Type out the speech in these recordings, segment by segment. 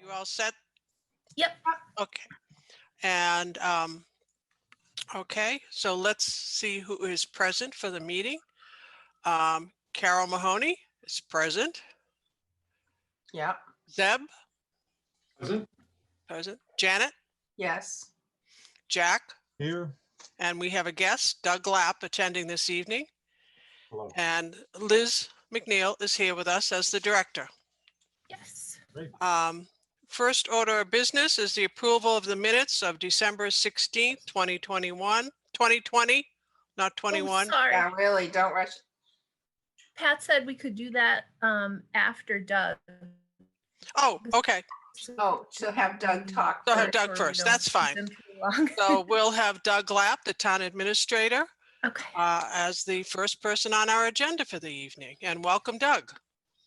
You all set? Yep. Okay. And okay, so let's see who is present for the meeting. Carol Mahoney is present. Yep. Zeb, Present. present. Janet, Yes. Jack, Here. and we have a guest, Doug Lapp, attending this evening. Hello. And Liz McNeil is here with us as the director. Yes. Great. First order of business is the approval of the minutes of December 16th, 2020, not 21. Oh, sorry. Yeah, really, don't rush. Pat said we could do that after Doug. Oh, okay. Oh, she'll have Doug talk. So have first. Doug Or we first. don't That's keep fine. them too long. So we'll have Doug Lapp, the town administrator, Okay. as the first person on our agenda for the evening. And welcome, Doug.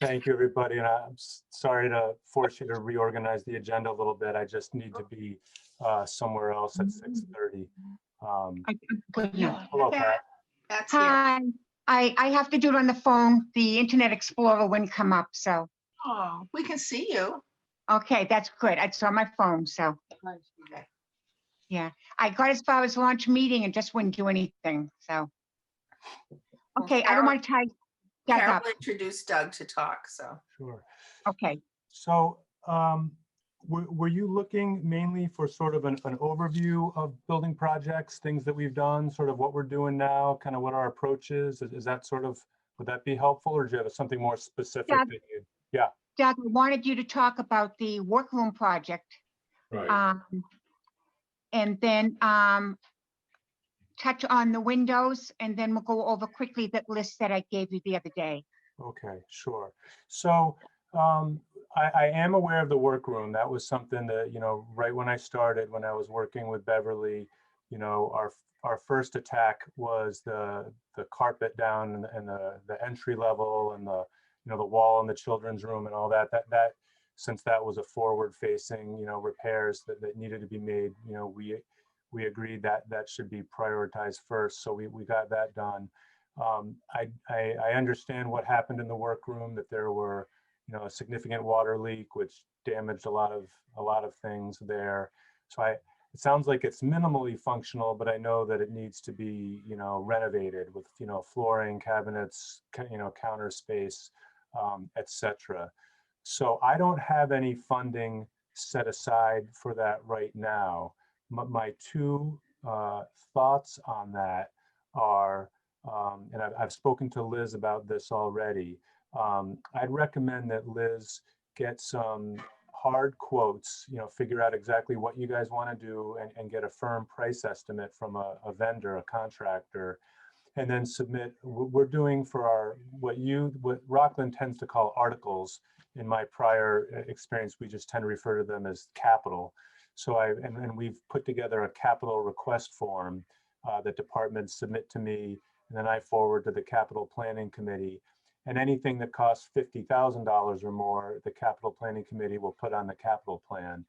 Thank you, everybody. And I'm sorry to force you to reorganize the agenda a little bit. I just need to be somewhere else at 6:30. Hello, Pat. That's here. Hi, I have to do it on the phone. The Internet Explorer wouldn't come up, so, Oh, we can see you. okay, that's good. It's on my phone, so, yeah. I got as far as launch meeting and just wouldn't do anything, so. Okay, I don't want to tie Doug Carol up. introduced Doug to talk, so. Sure. Okay, So were you looking mainly for sort of an overview of building projects, things that we've done, sort of what we're doing now, kind of what our approach is? Is that sort of, would that be helpful, or do you have something more specific? Doug. That you, yeah. Doug, I wanted you to talk about the workroom project. Right. And then touch on the windows, and then we'll go over quickly that list that I gave you the other day. Okay, sure. So I am aware of the workroom. That was something that, you know, right when I started, when I was working with Beverly, you know, our first attack was the carpet down and the entry level and the, you know, the wall in the children's room and all that. That since that was a forward facing, you know, repairs that needed to be made, you know, we agreed that that should be prioritized first. So we got that done. I understand what happened in the workroom, that there were, you know, a significant water leak, which damaged a lot of things there. So it sounds like it's minimally functional, but I know that it needs to be, you know, renovated with, you know, flooring, cabinets, you know, counter space, etc. So I don't have any funding set aside for that right now. My two thoughts on that are, and I've spoken to Liz about this already. I'd recommend that Liz get some hard quotes, you know, figure out exactly what you guys want to do and get a firm price estimate from a vendor, a contractor, and then submit. We're doing for our, what Rockland tends to call articles. In my prior experience, we just tend to refer to them as capital. So and we've put together a capital request form that departments submit to me, and then I forward to the capital planning committee. And anything that costs $50,000 or more, the capital planning committee will put on the capital plan.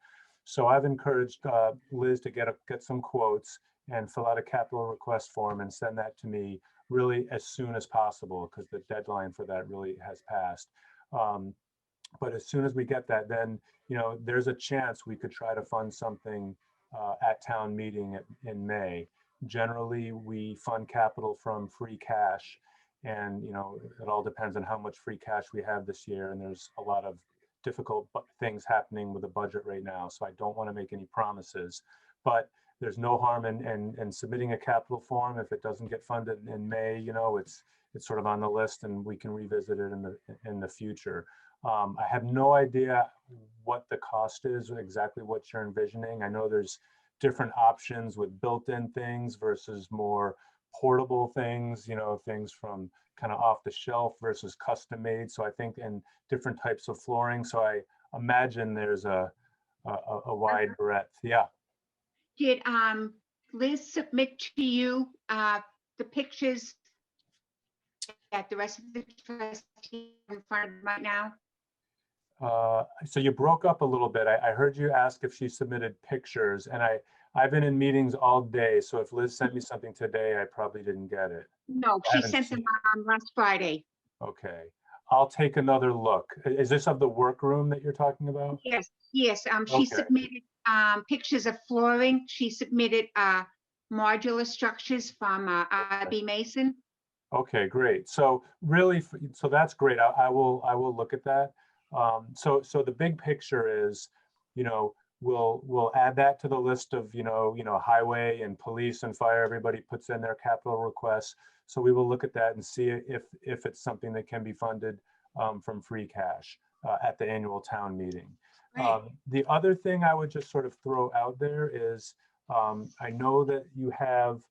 So I've encouraged Liz to get some quotes and fill out a capital request form and send that to me really as soon as possible, because the deadline for that really has passed. But as soon as we get that, then, you know, there's a chance we could try to fund something at town meeting in May. Generally, we fund capital from free cash. And, you know, it all depends on how much free cash we have this year. And there's a lot of difficult things happening with the budget right now. So I don't want to make any promises, but there's no harm in submitting a capital form. If it doesn't get funded in May, you know, it's sort of on the list and we can revisit it in the future. I have no idea what the cost is, exactly what you're envisioning. I know there's different options with built-in things versus more portable things, you know, things from kind of off the shelf versus custom made. So I think in different types of flooring. So I imagine there's a wide breadth. Yeah. did Liz submit to you the pictures that the rest of the trustees in front of them right now? So you broke up a little bit. I heard you ask if she submitted pictures, and I've been in meetings all day. So if Liz sent me something today, I probably didn't get it. No, I she haven't sent seen them last Friday. Okay. I'll take another look. Is this of the workroom that you're talking about? Yes, yes. She Okay. submitted pictures of flooring. She submitted modular structures from RB Mason. Okay, great. So really, so that's great. I will look at that. So the big picture is, you know, we'll add that to the list of, highway and police and fire. Everybody puts in their capital requests. So we will look at that and see if it's something that can be funded from free cash at the annual town meeting. Great. The other thing I would just sort of throw out there is, I know that you have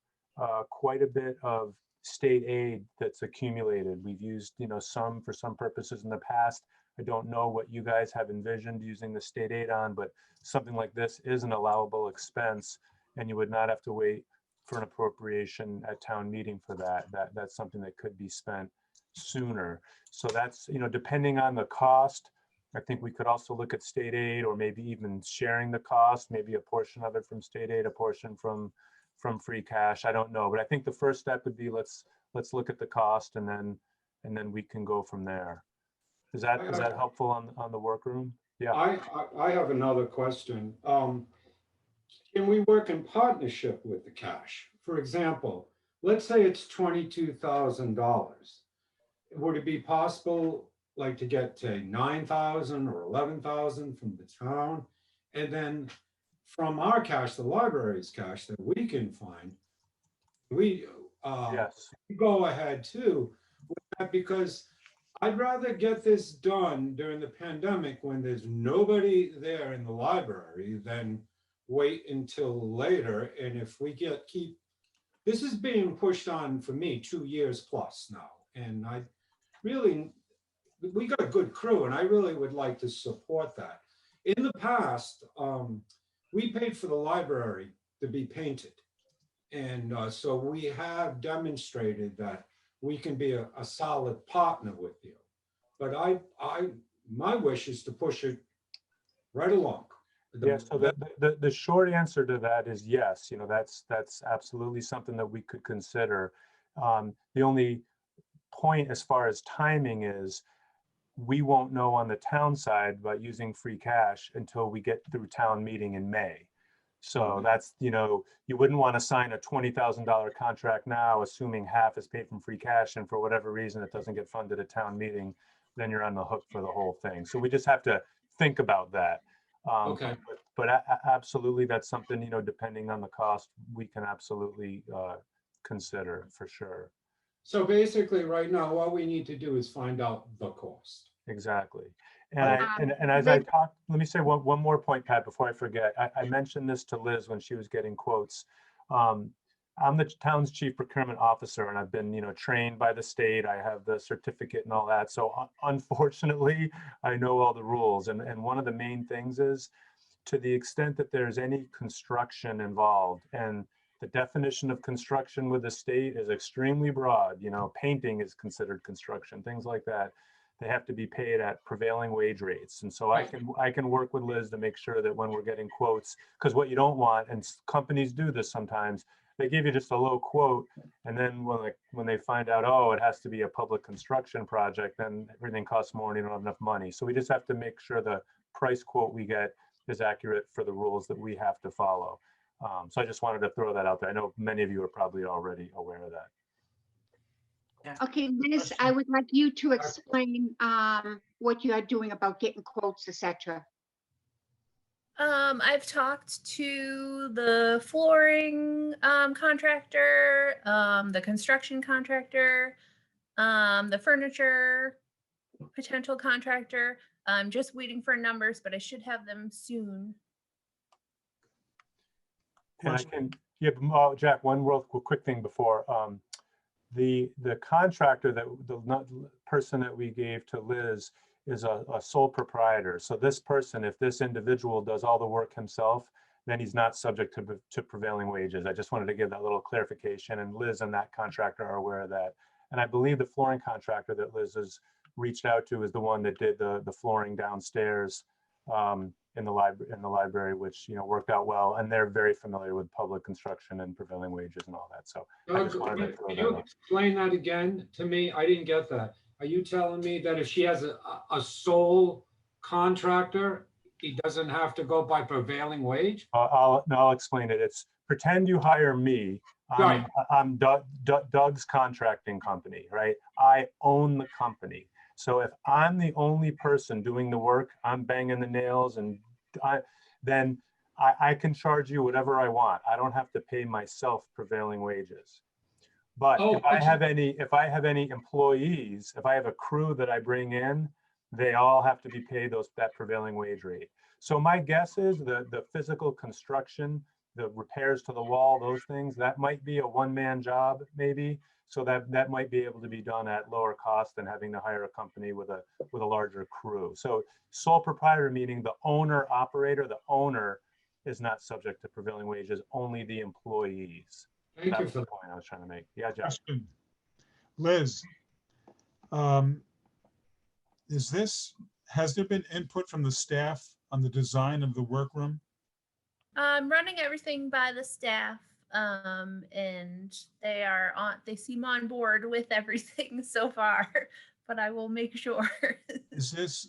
quite a bit of state aid that's accumulated. We've used, some for some purposes in the past. I don't know what you guys have envisioned using the state aid on, but something like this is an allowable expense, and you would not have to wait for an appropriation at town meeting for that. That's something that could be spent sooner. So that's, depending on the cost, I think we could also look at state aid, or maybe even sharing the cost, maybe a portion of it from state aid, a portion from free cash. I don't know, but I think the first step would be let's look at the cost, and then we can go from there. Is that helpful on the workroom? Yeah. I have another question. Can we work in partnership with the cash? For example, let's say it's $22,000. Would it be possible, like, to get to 9,000 or 11,000 from the town, and then from our cash, the library's cash that we can find, we Yes. go ahead too with that, because I'd rather get this done during the pandemic when there's nobody there in the library than wait until later. And if we this is being pushed on for me 2 years plus now, and we got a good crew, and I really would like to support that. In the past, we paid for the library to be painted. And so we have demonstrated that we can be a solid partner with you. But my wish is to push it right along. Yes. So the short answer to that is yes. That's absolutely something that we could consider. The only point as far as timing is, we won't know on the town side about using free cash until we get through town meeting in May. So that's, you wouldn't want to sign a $20,000 contract now, assuming half is paid from free cash, and for whatever reason it doesn't get funded at town meeting, then you're on the hook for the whole thing. So we just have to think about that. Okay. But absolutely, that's something, depending on the cost, we can absolutely consider for sure. So basically, right now, all we need to do is find out the cost. Exactly. And as I talked, let me say one more point, Pat, before I forget. I mentioned this to Liz when she was getting quotes. I'm the town's chief procurement officer, and I've been, trained by the state. I have the certificate and all that. So unfortunately, I know all the rules. And one of the main things is, to the extent that there's any construction involved, and the definition of construction with the state is extremely broad. Painting is considered construction, things like that. They have to be paid at prevailing wage rates. And so I can work with Liz to make sure that when we're getting quotes, because what you don't want, and companies do this sometimes, they give you just a low quote, and then when they find out, oh, it has to be a public construction project, then everything costs more and you don't have enough money. So we just have to make sure the price quote we get is accurate for the rules that we have to follow. So I just wanted to throw that out there. I know many of you are probably already aware of that. Okay, Liz, I would like you to explain what you are doing about getting quotes, etc. I've talked to the flooring contractor, the construction contractor, the furniture potential contractor. I'm just waiting for numbers, but I should have them soon. And I can, Jack, one real quick thing before. The contractor, the person that we gave to Liz, is a sole proprietor. So this person, if this individual does all the work himself, then he's not subject to prevailing wages. I just wanted to give that little clarification, and Liz and that contractor are aware of that. And I believe the flooring contractor that Liz has reached out to is the one that did the flooring downstairs in the library, which worked out well, and they're very familiar with public construction and prevailing wages and all that. So I just wanted to throw Can that you out. explain that again to me? I didn't get that. Are you telling me that if she has a sole contractor, he doesn't have to go by prevailing wage? I'll explain it. It's pretend you hire me. Right. I'm Doug's contracting company, right? I own the company. So if I'm the only person doing the work, I'm banging the nails and then I can charge you whatever I want. I don't have to pay myself prevailing wages. But Oh, if I have any employees, if I have a crew that I bring in, they all have to be paid that prevailing wage rate. So my guess is the physical construction, the repairs to the wall, those things, that might be a one-man job maybe. So that might be able to be done at lower cost than having to hire a company with a larger crew. So sole proprietor meaning the owner operator, the owner is not subject to prevailing wages, only the employees. thank That you was for the that. point I was trying to make. Yeah, Jeff. Question. Liz, has there been input from the staff on the design of the workroom? I'm running everything by the staff, and they seem on board with everything so far, but I will make sure. Is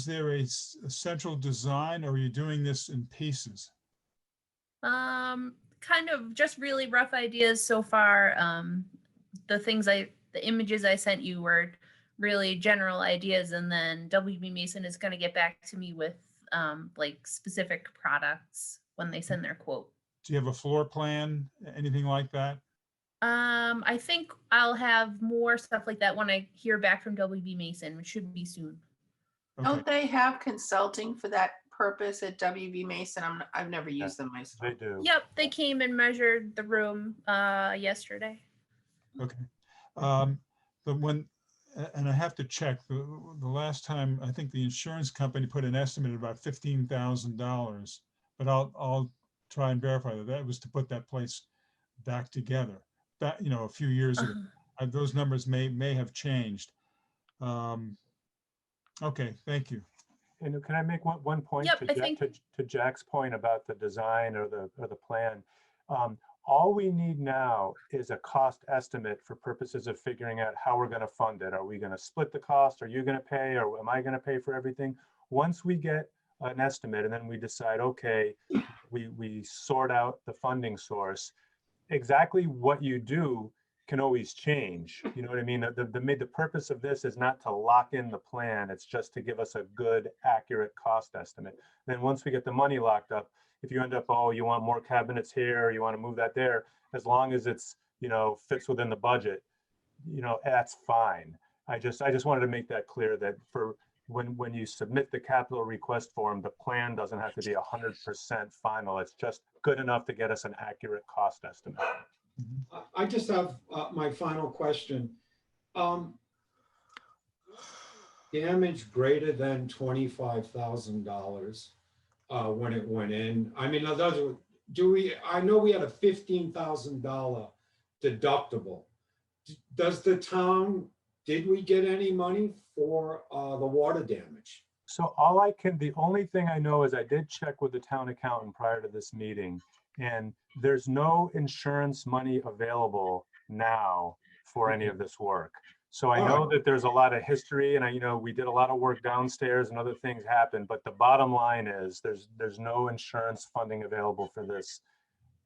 there a central design, or are you doing this in pieces? Kind of just really rough ideas so far. The images I sent you were really general ideas, and then WB Mason is going to get back to me with like specific products when they send their quote. Do you have a floor plan, anything like that? I think I'll have more stuff like that when I hear back from WB Mason, which should be soon. Okay. Don't they have consulting for that purpose at WB Mason? I've never used them myself. They do. Yep, they came and measured the room yesterday. Okay. But and I have to check, the last time, I think the insurance company put an estimate of about $15,000, but I'll try and verify that was to put that place back together. That, a few years ago. Those numbers may have changed. Okay, thank you. And can I make one point Yep, I think- to Jack's point about the design or the plan? All we need now is a cost estimate for purposes of figuring out how we're going to fund it. Are we going to split the cost? Are you going to pay? Or am I going to pay for everything? Once we get an estimate and then we decide, okay, we sort out the funding source, exactly what you do can always change. You know what I mean? The purpose of this is not to lock in the plan. It's just to give us a good, accurate cost estimate. Then once we get the money locked up, if you end up, oh, you want more cabinets here, or you want to move that there, as long as it's, fits within the budget, that's fine. I just wanted to make that clear that for when you submit the capital request form, the plan doesn't have to be 100% final. It's just good enough to get us an accurate cost estimate. I just have my final question. Damage greater than $25,000 when it went in. I mean, I know we had a $15,000 deductible. Did we get any money for the water damage? So the only thing I know is I did check with the town accountant prior to this meeting, and there's no insurance money available now for any of this work. So I know that there's a lot of history, and we did a lot of work downstairs and other things happened, but the bottom line is there's no insurance funding available for this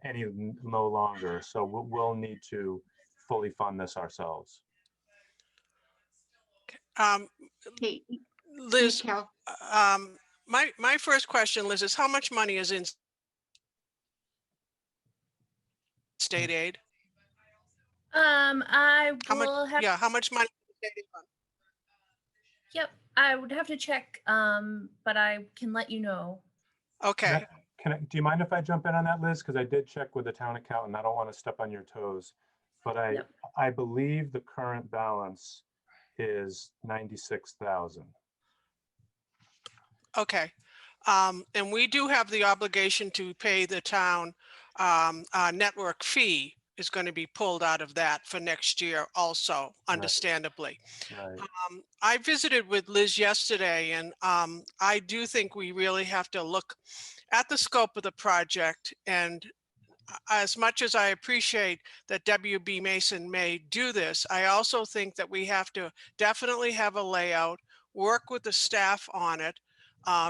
no longer. So we'll need to fully fund this ourselves. Hey, Liz, Cal, my first question, Liz, is how much money is in state aid? I How much? will have. Yeah, how much money? is state aid fund? Yep, I would have to check, but I can let you know. Okay. Do you mind if I jump in on that, Liz? Because I did check with the town accountant. I don't want to step on your toes, but Yep. I believe the current balance is 96,000. Okay. And we do have the obligation to pay the town network fee is going to be pulled out of that for next year also, understandably. Right. I visited with Liz yesterday, and I do think we really have to look at the scope of the project and as much as I appreciate that WB Mason may do this, I also think that we have to definitely have a layout, work with the staff on it,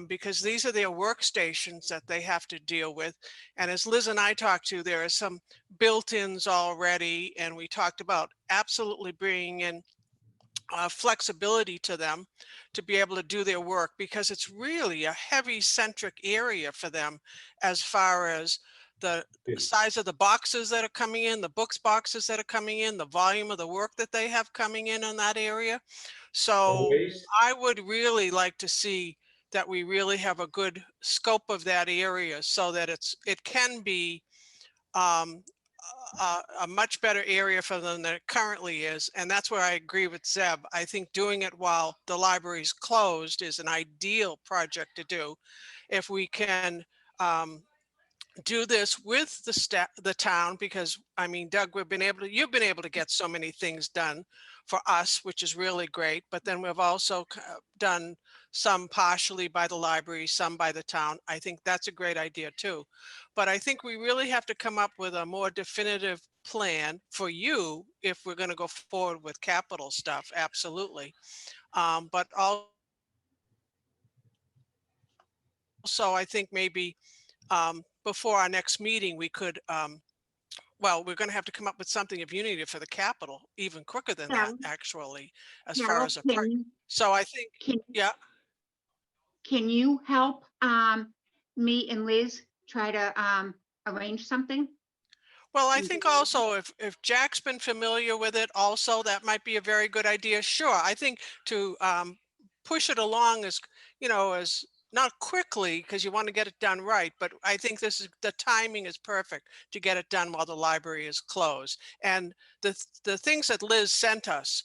because these are their workstations that they have to deal with. And as Liz and I talked to, there are some built-ins already, and we talked about absolutely bringing in flexibility to them to be able to do their work, because it's really a heavy centric area for them as far as the size of the boxes that are coming in, the books boxes that are coming in, the volume of the work that they have coming in that area. So Waste. I would really like to see that we really have a good scope of that area so that it can be um, a much better area for them than it currently is. And that's where I agree with Zeb. I think doing it while the library's closed is an ideal project to do. If we can do this with the town, because I mean, Doug, you've been able to get so many things done for us, which is really great. But then we've also done some partially by the library, some by the town. I think that's a great idea too. But I think we really have to come up with a more definitive plan for you if we're going to go forward with capital stuff. Absolutely. But also I think maybe before our next meeting, we could, well, we're going to have to come up with something if you need it for the capital, even quicker than that, Carol, actually, as far Carol, as a price. So I think, can, yeah, can you help me and Liz try to arrange something? well, I Mhm. think also if Jack's been familiar with it also, that might be a very good idea. Sure, I think to push it along as, as not quickly, because you want to get it done right, but I think the timing is perfect to get it done while the library is closed. And the things that Liz sent us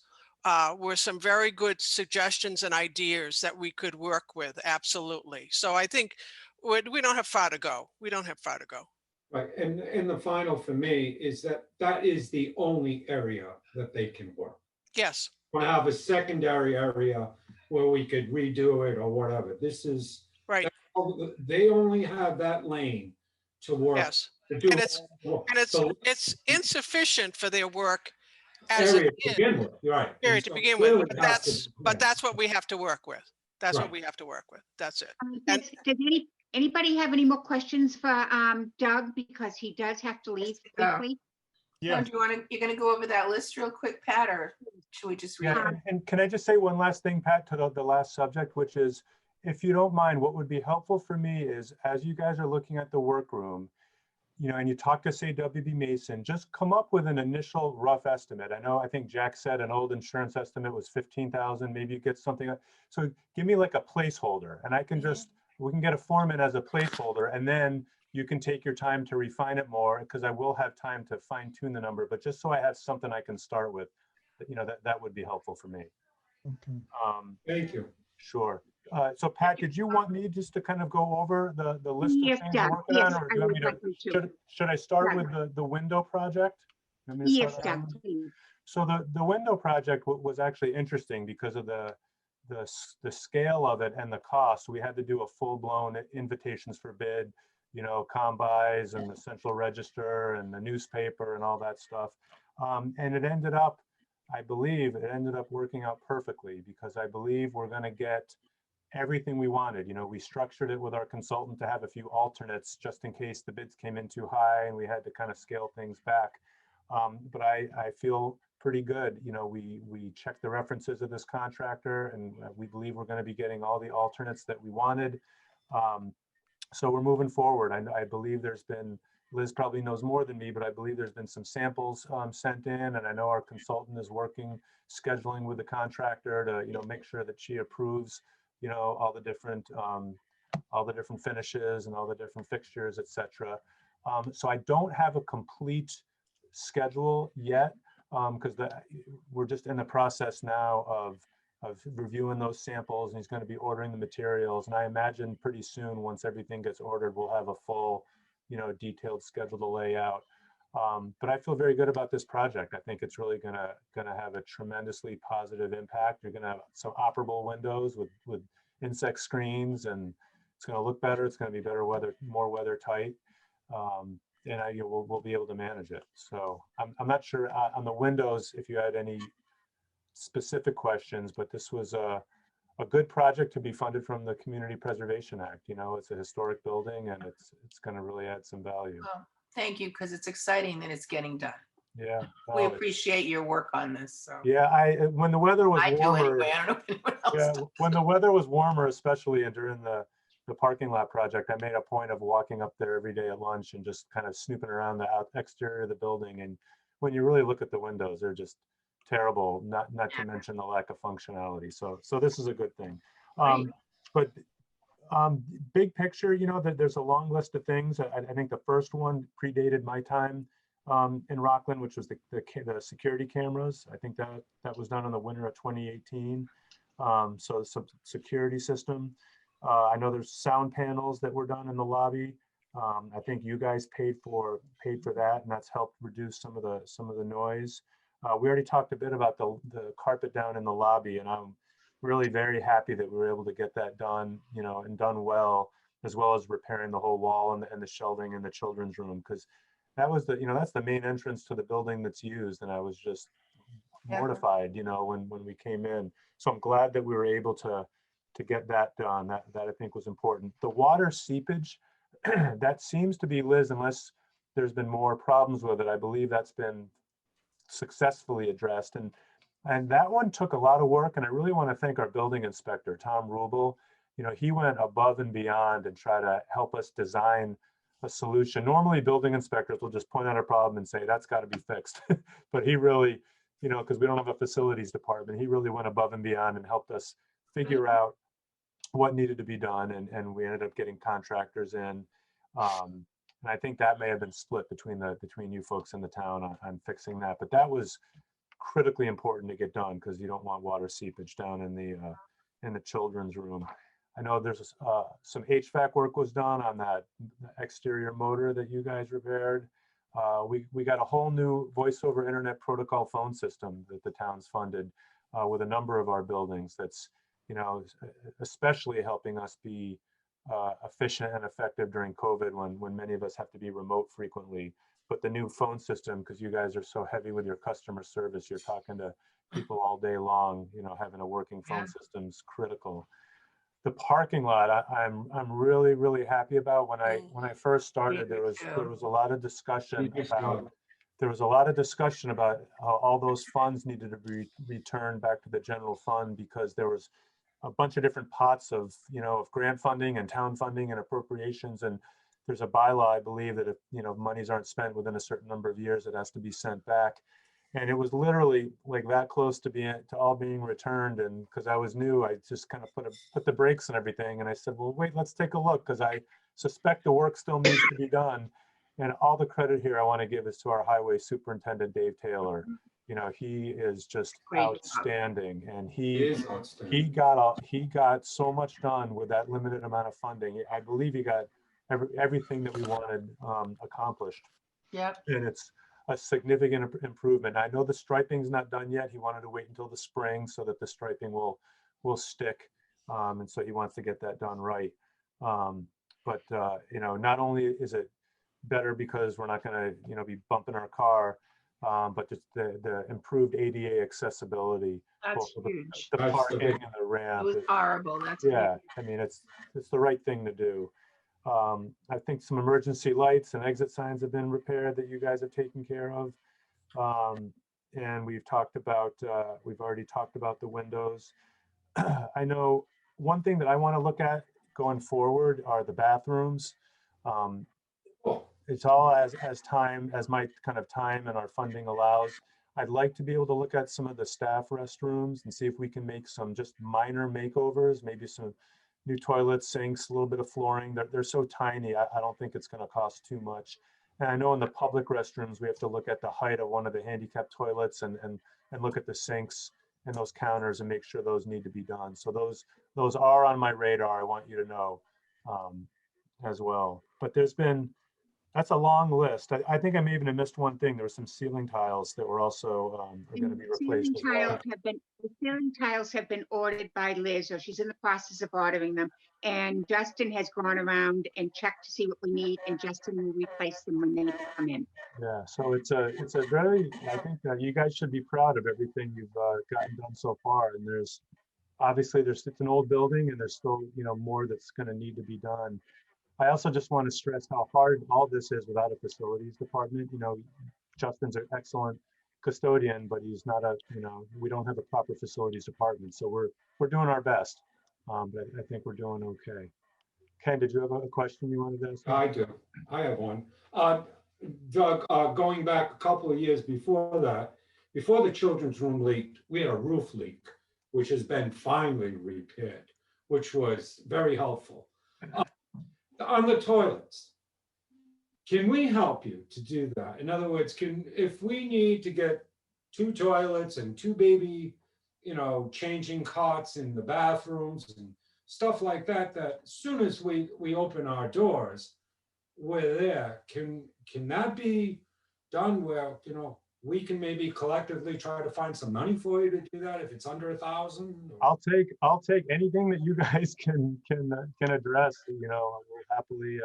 were some very good suggestions and ideas that we could work with. Absolutely. So I think we don't have far to go. We don't have far to go. Right, and the final for me is that is the only area that they can work. Yes. Want to have a secondary area where we could redo it or whatever. This is, Right. they only have that lane to work, Yes. to do And the it's insufficient for their work as it area to is, begin with, right? And period, to so begin with. clearly But it has to be- that's what we have to work with. That's what Right. we have to work with. That's it. And Does anybody have any more questions for Doug, because he does have to leave quickly? So do you want to, you're going to go over that list real quick, Pat, or should we just read Yeah, it? and can I just say one last thing, Pat, to the last subject, which is, if you don't mind, what would be helpful for me is, as you guys are looking at the workroom, and you talk to, say, WB Mason, just come up with an initial rough estimate. I think Jack said an old insurance estimate was 15,000, maybe you get something. So give me like a placeholder, and I can we can get a form in as a placeholder, and then you can take your time to refine it more, because I will have time to fine tune the number, but just so I have something I can start with, that would be helpful for me. Okay. Thank you. Sure. So Pat, did you want me just to kind of go over the list of Yes, things we're Doug, working yes, on, or I do you want would me like you to. should I start Right. with the window project? You want me to start Yes, with Doug, that one? please. So the window project was actually interesting because of the scale of it and the cost. We had to do a full-blown invitations for bid, combis and the central register and the newspaper and all that stuff. And it ended up, I believe it ended up working out perfectly, because I believe we're going to get everything we wanted. We structured it with our consultant to have a few alternates just in case the bids came in too high and we had to kind of scale things back. But I feel pretty good. We checked the references of this contractor, and we believe we're going to be getting all the alternates that we wanted. So we're moving forward. I believe there's been, Liz probably knows more than me, but I believe there's been some samples sent in, and I know our consultant is working, scheduling with the contractor to, make sure that she approves, all the different finishes and all the different fixtures, etc. So I don't have a complete schedule yet, because we're just in the process now of reviewing those samples, and he's going to be ordering the materials. And I imagine pretty soon, once everything gets ordered, we'll have a full, detailed schedule to lay out. But I feel very good about this project. I think it's really gonna have a tremendously positive impact. You're gonna have some operable windows with insect screens, and it's gonna look better. It's gonna be better weather, more weather tight. we'll be able to manage it. So I'm not sure on the windows if you had any specific questions, but this was a good project to be funded from the Community Preservation Act. You know, it's a historic building and it's going to really add some value. Well, thank you, because it's exciting that it's getting done. Yeah. We no, it's- appreciate your work on this, so. Yeah, when the weather was I do warmer, anyway, I don't know if anyone else yeah, does. when the weather was warmer, especially during the parking lot project, I made a point of walking up there every day at lunch and just kind of snooping around the exterior of the building. And when you really look at the windows, they're just terrible, not to mention the lack of functionality. So this is a good thing. But big picture, you know, there's a long list of things. I think the first one predated my time in Rockland, which was the security cameras. I think that was done in the winter of 2018. So some security system. I know there's sound panels that were done in the lobby. I think you guys paid for that, and that's helped reduce some of the noise. We already talked a bit about the carpet down in the lobby, and I'm really very happy that we were able to get that done, you know, and done well as repairing the whole wall and the shelving in the children's room, because that was that's the main entrance to the building that's used, and I was just mortified, you know, when we came in. So I'm glad that we were able to get that done. That I think was important. The water seepage, that seems to be, Liz, unless there's been more problems with it, I believe that's been successfully addressed. And that one took a lot of work, and I really want to thank our building inspector, Tom Rubel. You know, he went above and beyond and try to help us design a solution. Normally building inspectors will just point out a problem and say, that's got to be fixed. But he really, you know, because we don't have a facilities department, he really went above and beyond and helped us figure out what needed to be done. And we ended up getting contractors in. And I think that may have been split between you folks in the town on fixing that. But that was critically important to get done, because you don't want water seepage down in the children's room. I know there's some HVAC work was done on that exterior motor that you guys repaired. We got a whole new voice over internet protocol phone system that the town's funded with a number of our buildings. That's, you know, especially helping us be efficient and effective during COVID when many of us have to be remote frequently. But the new phone system, because you guys are so heavy with your customer service, you're talking to people all day long, you know, having a working phone system is critical. The parking lot, I'm really, really happy about. When I first started, there was a lot of discussion about how all those funds needed to be returned back to the general fund, because there was a bunch of different pots of grant funding and town funding and appropriations. And there's a bylaw, I believe, that if, you know, monies aren't spent within a certain number of years, it has to be sent back. And it was literally like that close to all being returned. And because I was new, I just kind of put the brakes and everything. And I said, well, wait, let's take a look, because I suspect the work still needs to be done. And all the credit here I want to give is to our highway superintendent, Dave Taylor. You know, he is just outstanding, and he got so much done with that limited amount of funding. I believe he got everything that we wanted accomplished. Yep. And it's a significant improvement. I know the striping's not done yet. He wanted to wait until the spring so that the striping will stick, and so he wants to get that done right. But you know, not only is it better because we're not going to, you know, be bumping our car, but just the improved ADA accessibility, That's both huge. the parking and the ramp. It was horrible. That's Yeah, I mean, it's the right thing to do. I think some emergency lights and exit signs have been repaired that you guys have taken care of. And we've already talked about the windows. I know one thing that I want to look at going forward are the bathrooms. It's all as my kind of time and our funding allows. I'd like to be able to look at some of the staff restrooms and see if we can make some just minor makeovers, maybe some new toilets, sinks, a little bit of flooring. They're so tiny, I don't think it's going to cost too much. And I know in the public restrooms, we have to look at the height of one of the handicap toilets and look at the sinks and those counters and make sure those need to be done. So those are on my radar, I want you to know, as well. But there's been That's a long list. I think I may even have missed one thing. There were some ceiling tiles that were also are going to be replaced as well. The ceiling tiles have been ordered by Liz, or she's in the process of ordering them. And Justin has gone around and checked to see what we need, and Justin will replace them when they come in. Yeah, so it's a very, I think that you guys should be proud of everything you've gotten done so far. And there's obviously it's an old building, and there's still, you know, more that's going to need to be done. I also just want to stress how hard all this is without a facilities department. You know, Justin's an excellent custodian, but he's not a, you know, we don't have a proper facilities department. So we're doing our best, but I think we're doing okay. Ken, did you have a question you wanted to ask? I do. I have one. Doug, going back a couple of years before that, before the children's room leaked, we had a roof leak, which has been finally repaired, which was very helpful. On the toilets, can we help you to do that? In other words, if we need to get 2 toilets and 2 baby, you know, changing cots in the bathrooms and stuff like that, that as soon as we open our doors, we're there. Can that be done where, you know, we can maybe collectively try to find some money for you to do that if it's under 1,000? I'll take anything that you guys can address. You know, we'll happily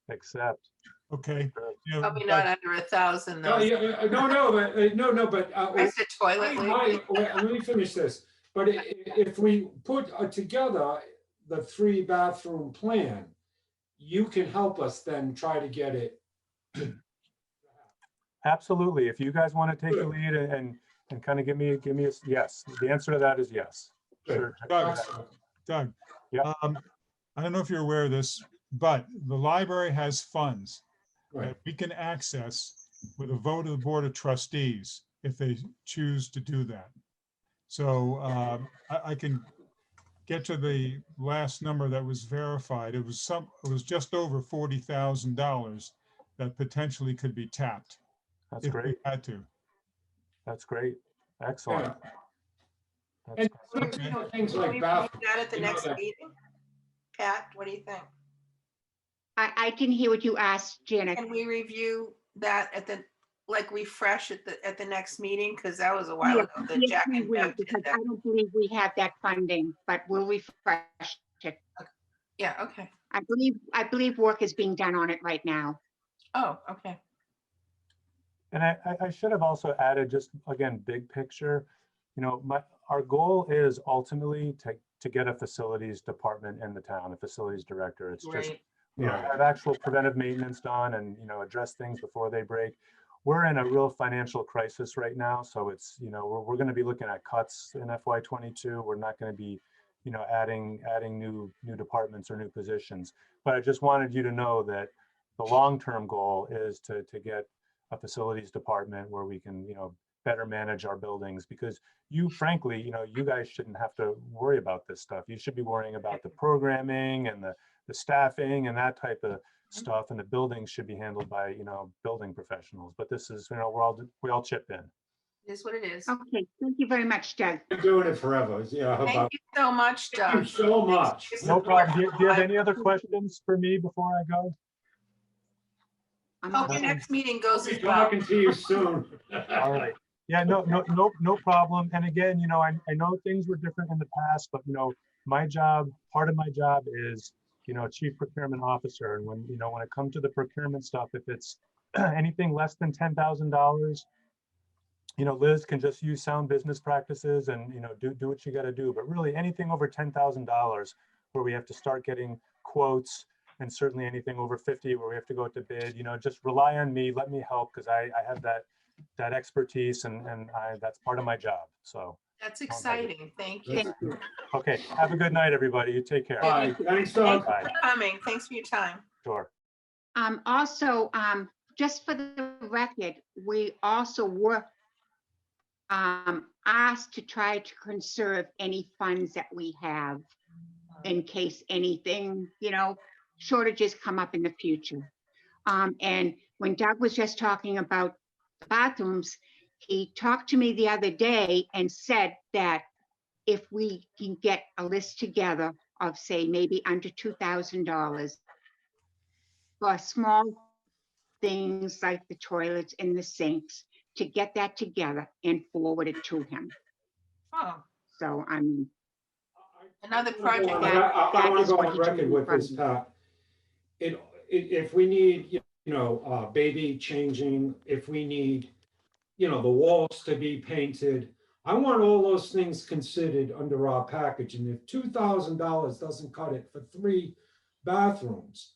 accept. Okay. You know, Probably not under 1,000 No, though. yeah, but I said toilet. wait, let me finish this. But if we put together the 3 bathroom plan, you can help us then try to get it. Absolutely. If you guys want to take the Good. lead and kind of give me a yes. The answer to that is yes. Good. Sure. Doug, Yeah. I don't know if you're aware of this, but the library has funds Right. that we can access with a vote of the Board of Trustees if they choose to do that. So I can get to the last number that was verified. It was just over $40,000 that potentially could be tapped That's if we great. had to. That's great. Excellent. Yeah. That's And you know, things Can like we review bathrooms. that at the you know, next that- meeting? Pat, what do you think? I can hear what you asked, Janet. Can we review that refresh at the next meeting? Because that was a while Yeah, ago that yes, Jack we and will, Bev did because that. I don't believe we have that funding, but we'll refresh it. Yeah, okay. I believe work is being done on it right now. Oh, okay. And I should have also added, just again, big picture, you know, our goal is ultimately to get a facilities department in the town, a facilities director. It's just, Great. you know, have actual preventive maintenance done and, you know, address things before they break. We're in a real financial crisis right now. So it's, you know, we're going to be looking at cuts in FY22. We're not going to be, you know, adding new departments or new positions. But I just wanted you to know that the long-term goal is to get a facilities department where we can, you know, better manage our buildings, because frankly, you know, you guys shouldn't have to worry about this stuff. You should be worrying about the programming and the staffing and that type of stuff, and the buildings should be handled by, you know, building professionals. But this is, you know, we all chip in. It is what it is. Okay, thank you very much, Doug. Been doing it forever. Yeah. How Thank about? you so much, Thank you Doug. so much. No problem. Do you have any other questions for me before I go? I'm Hope all your set. next meeting goes I'll as be well. talking to you soon. All right. Yeah, no problem. And again, you know, I know things were different in the past, but, you know, part of my job is, you know, chief procurement officer. And when, you know, when it comes to the procurement stuff, if it's anything less than $10,000, you know, Liz can just use sound business practices and, you know, do what you got to do. But really anything over $10,000 where we have to start getting quotes, and certainly anything over 50 where we have to go to bid, you know, just rely on me, let me help, because I have that expertise and that's part of my job. So, That's exciting. Thank you. Thank you. okay. Have a good night, everybody. You take care. Bye. Thanks, Thanks Doug. for coming. Thanks for your time. Sure. Also, just for the record, we also were asked to try to conserve any funds that we have in case anything, you know, shortages come up in the future. And when Doug was just talking about the bathrooms, he talked to me the other day and said that if we can get a list together of, say, maybe under $2,000 for a small things like the toilets and the sinks, to get that together and forward it to him. Oh, So I mean, another project. I that want is to go what on he record told me with this, from- Pat. If we need, baby changing, if we need, the walls to be painted, I want all those things considered under our package. And if $2,000 doesn't cut it for 3 bathrooms,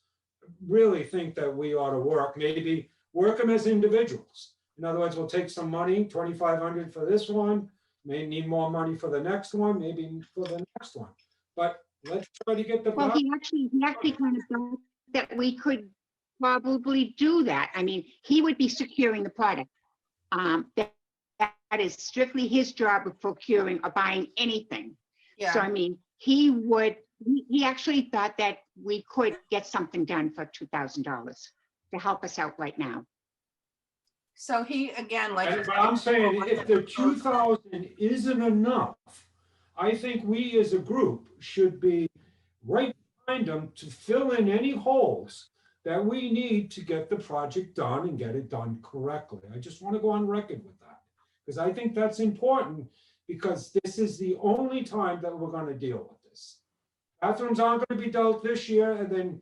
really think that we ought to maybe work them as individuals. In other words, we'll take some money, 2,500 for this one, may need more money for the next one, maybe for the next one. But let's try to get the. well, he actually kind of thought that we could probably do that. I mean, he would be securing the product. That is strictly his job of procuring or buying anything. So Yeah, I mean, he actually thought that we could get something done for $2,000 to help us out right now. so he, again, like. you But said, I'm saying if the 2,000 isn't enough, I think we as a group should be right behind them to fill in any holes that we need to get the project done and get it done correctly. I just want to go on record with that, because I think that's important, because this is the only time that we're going to deal with this. Bathrooms aren't going to be dealt this year, and then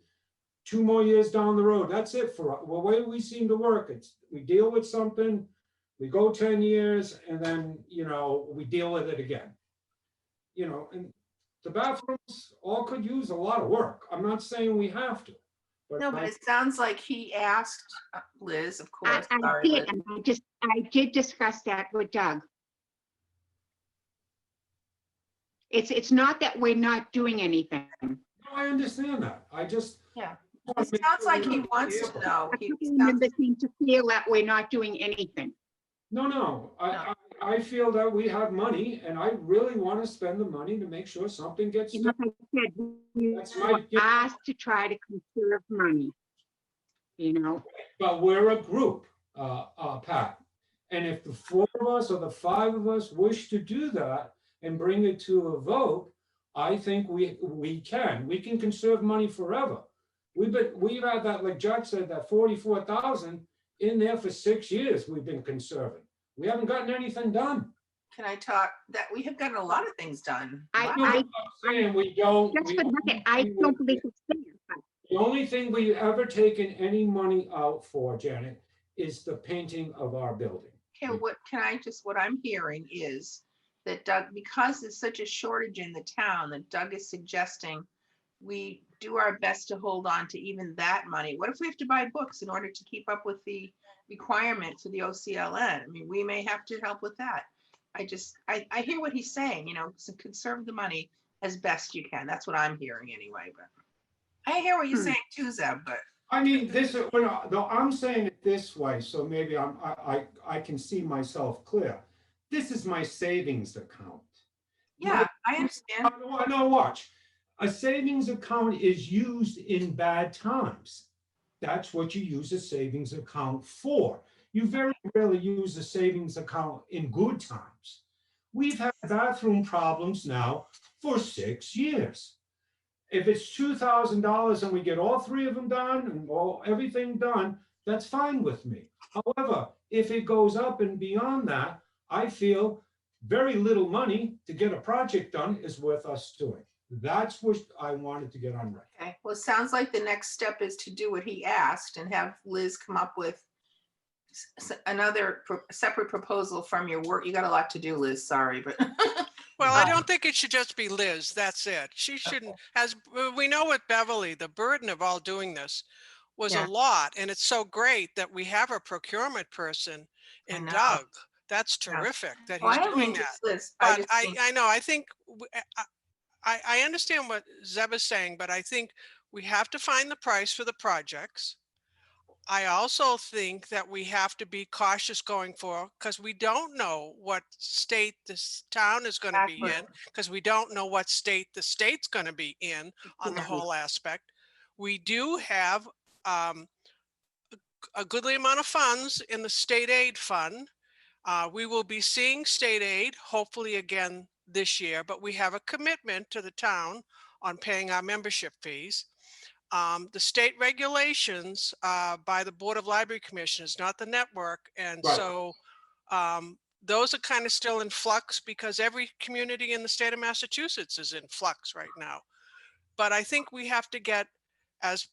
2 more years down the road. That's it for us. Well, the way we seem to work, it's we deal with something, we go 10 years, and then, we deal with it again. And the bathrooms all could use a lot of work. I'm not saying we have to. No, but it sounds like he asked Liz, of course. I Sorry, did, Liz. and I did discuss that with Doug. It's not that we're not doing anything. No, I understand that. I just. Yeah. want to It make sounds sure like we're he wants to careful. know. A He couple of sounds- members seem to feel that we're not doing anything. No. I feel that we have money, and I really want to spend the money to make sure something gets And done. like I said, we That's were my- asked to try to conserve money. But we're a group, Pat. And if the 4 of us or the 5 of us wish to do that and bring it to a vote, I think we can conserve money forever. We've had that, like Jack said, that 44,000 in there for 6 years we've been conserving. We haven't gotten anything done. Can I talk that we have gotten a lot of things done? I- No, I'm saying we don't. Just for the record, I don't believe it's fair. But The only thing we've ever taken any money out for, Janet, is the painting of our building. Okay, what I'm hearing is that Doug, because there's such a shortage in the town, that Doug is suggesting we do our best to hold on to even that money. What if we have to buy books in order to keep up with the requirement for the OCLN? I mean, we may have to help with that. I hear what he's saying, so conserve the money as best you can. That's what I'm hearing anyway, but I hear what you're saying too, Zeb, but. I mean, I'm saying it this way, so maybe I can see myself clear. This is my savings account. Yeah, I understand. No, watch. A savings account is used in bad times. That's what you use a savings account for. You very rarely use a savings account in good times. We've had bathroom problems now for 6 years. If it's $2,000 and we get all 3 of them done and everything done, that's fine with me. However, if it goes up and beyond that, I feel very little money to get a project done is worth us doing. That's what I wanted to get on record. Okay, well, it sounds like the next step is to do what he asked and have Liz come up with another separate proposal from your work. You got a lot to do, Liz, sorry, but. Well, I don't think it should just be Liz. That's it. She shouldn't, as we know with Beverly, the burden of all doing this was Yeah. a lot. And it's so great that we have a procurement person I in know. Doug. That's Yeah. terrific that Well, I he's don't doing mean that. just Liz. But I know, I think, I understand what Zeb is saying, but I think we have to find the price for the projects. I also think that we have to be cautious going forward because we don't know what state this town is going to be in, Exactly. because we don't know what state the state's going to be in on the Exactly. whole aspect. We do have a goodly amount of funds in the state aid fund. We will be seeing state aid hopefully again this year, but we have a commitment to the town on paying our membership fees. The state regulations by the Board of Library Commissioners, not the network. And Right. so those are kind of still in flux because every community in the state of Massachusetts is in flux right now. But I think we have to get, as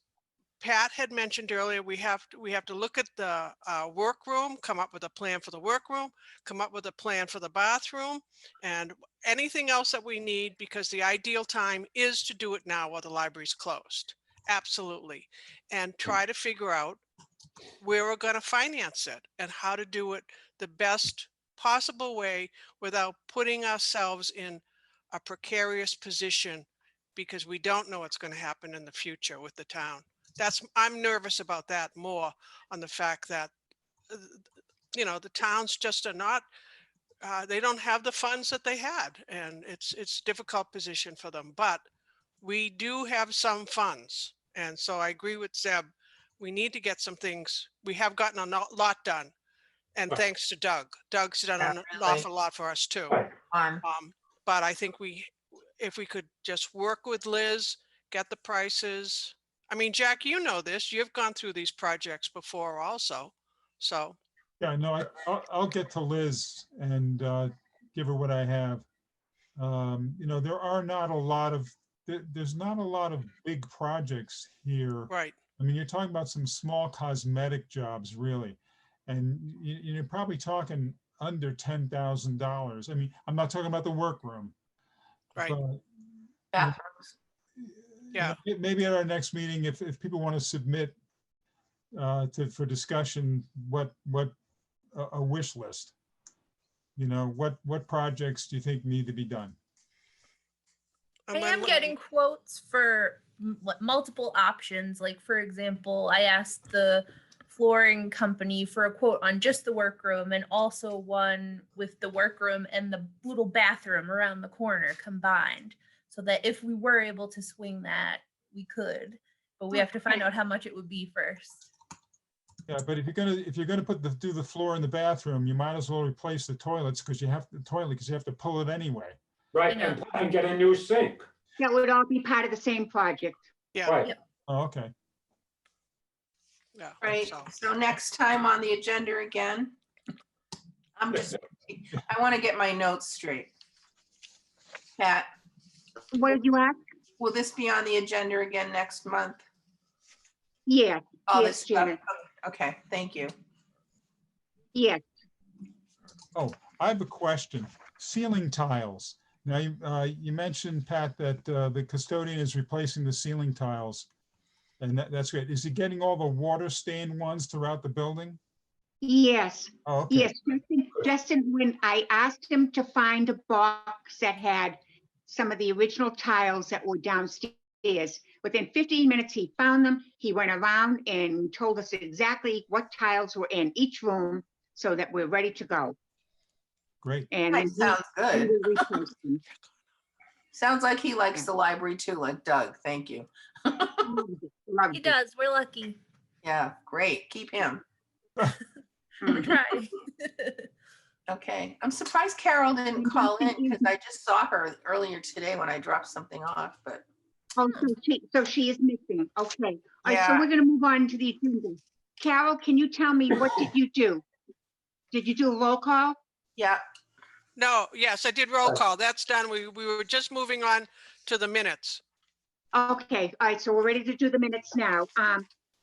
Pat had mentioned earlier, we have to look at the workroom, come up with a plan for the workroom, come up with a plan for the bathroom, and anything else that we need, because the ideal time is to do it now while the library's closed. Absolutely. And try to figure out where we're going to finance it and how to do it the best possible way without putting ourselves in a precarious position, because we don't know what's going to happen in the future with the town. I'm nervous about that more, on the fact that, you know, the towns just are not, they don't have the funds that they had, and it's a difficult position for them, but we do have some funds. And so I agree with Zeb. We need to get some things. We have gotten a lot done. And Right. thanks to Doug. Doug's done Yeah, an really. awful lot for us too. Right. But I think if we could just work with Liz, get the prices. I mean, Jack, you know this, you've gone through these projects before also. So, Yeah, no, I'll get to Liz and give her what I have. You know, there are not a lot of, there's not a lot of big projects here. right. I mean, you're talking about some small cosmetic jobs, really. And you're probably talking under $10,000. I mean, I'm not talking about the workroom. Right. But, Bathrooms. Yeah. Maybe at our next meeting, if people want to submit for discussion, what a wish list. You know, what projects do you think need to be done? I am getting quotes for multiple options. Like, for example, I asked the flooring company for a quote on just the workroom, and also one with the workroom and the little bathroom around the corner combined, so that if we were able to swing that, we could. But we have to find out how much it would be first. Yeah, but if you're gonna do the floor in the bathroom, you might as well replace the toilets, because you have to pull it anyway. Right, I know. and get a new sink. That would all be part of the same project. Yeah. Right. Yep. Oh, okay. Yeah. Right, So, so next time on the agenda again, I want to get my notes straight. Pat, What did you ask? will this be on the agenda again next month? Yes, All yes, this stuff? Janet. Okay, thank you. Yes. Oh, I have a question. Ceiling tiles. Now, you mentioned, Pat, that the custodian is replacing the ceiling tiles, and that's great. Is he getting all the water stained ones throughout the building? Yes. Oh, okay. Yes, Justin, when I asked him to find a box that had some of the original tiles that were downstairs, within 15 minutes, he found them. He went around and told us exactly what tiles were in each room so that we're ready to go. Great. And That sounds good. we replaced them. Sounds like he likes the library too, like Doug. Thank you. Loved He it. does. We're lucky. Yeah, great. Keep him. We're trying. Okay, I'm surprised Carol didn't call in because I just saw her earlier today when I dropped something off, but Oh, so she is missing. Okay. All right, so Yeah. we're gonna move on to the agenda. Carol, can you tell me, what did you do? Did you do a roll call? yeah, no, yes, I did roll call. That's done. We were just moving on to the minutes. Okay, all right, so we're ready to do the minutes now.